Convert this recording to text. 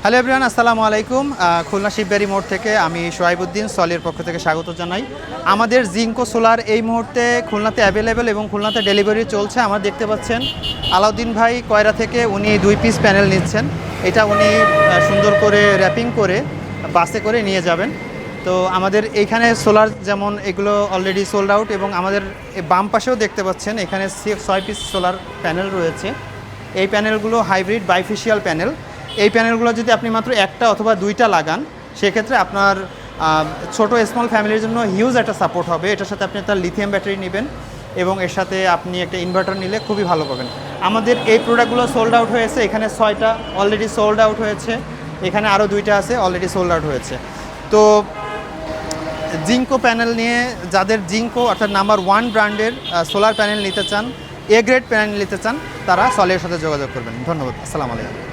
Hello everyone, আসসালামু আলাইকুম। খুলনা শিববাড়ি মোড় থেকে আমি সোহাইবুদ্দিন সলির পক্ষ থেকে স্বাগত জানাই। আমাদের জিঙ্কো সোলার এই মুহূর্তে খুলনাতে অ্যাভেলেবেল এবং খুলনাতে ডেলিভারি চলছে। আমরা দেখতে পাচ্ছেন আলাউদ্দিন ভাই কয়রা থেকে উনি 2 পিস প্যানেল নিচ্ছেন। এটা উনি সুন্দর করে র্যাপিং করে বাসে করে নিয়ে যাবেন। তো আমাদের এইখানে সোলার যেমন এগুলো অলরেডি সোল্ড আউট, এবং আমাদের বাম পাশেও দেখতে পাচ্ছেন এখানে 6 পিস সোলার প্যানেল রয়েছে। এই প্যানেলগুলো হাইব্রিড বাইফেশিয়াল প্যানেল। এই প্যানেলগুলো যদি আপনি মাত্র একটা অথবা দুইটা লাগান, সেক্ষেত্রে আপনার ছোট স্মল ফ্যামিলির জন্য হিউজ একটা সাপোর্ট হবে। এটার সাথে আপনি একটা লিথিয়াম ব্যাটারি নেবেন এবং এর সাথে আপনি একটা ইনভার্টার নিলে খুবই ভালো পাবেন। আমাদের এই প্রোডাক্টগুলো সোল্ড আউট হয়েছে। এখানে 6টা অলরেডি সোল্ড আউট হয়েছে, এখানে আরও 2টা আছে অলরেডি সোল্ড আউট হয়েছে। তো জিঙ্কো প্যানেল নিয়ে যাদের জিঙ্কো অর্থাৎ নাম্বার 1 ব্র্যান্ডের সোলার প্যানেল নিতে চান, এ গ্রেড প্যানেল নিতে চান, তারা সলির সাথে যোগাযোগ করবেন। ধন্যবাদ। আসসালামু আলাইকুম।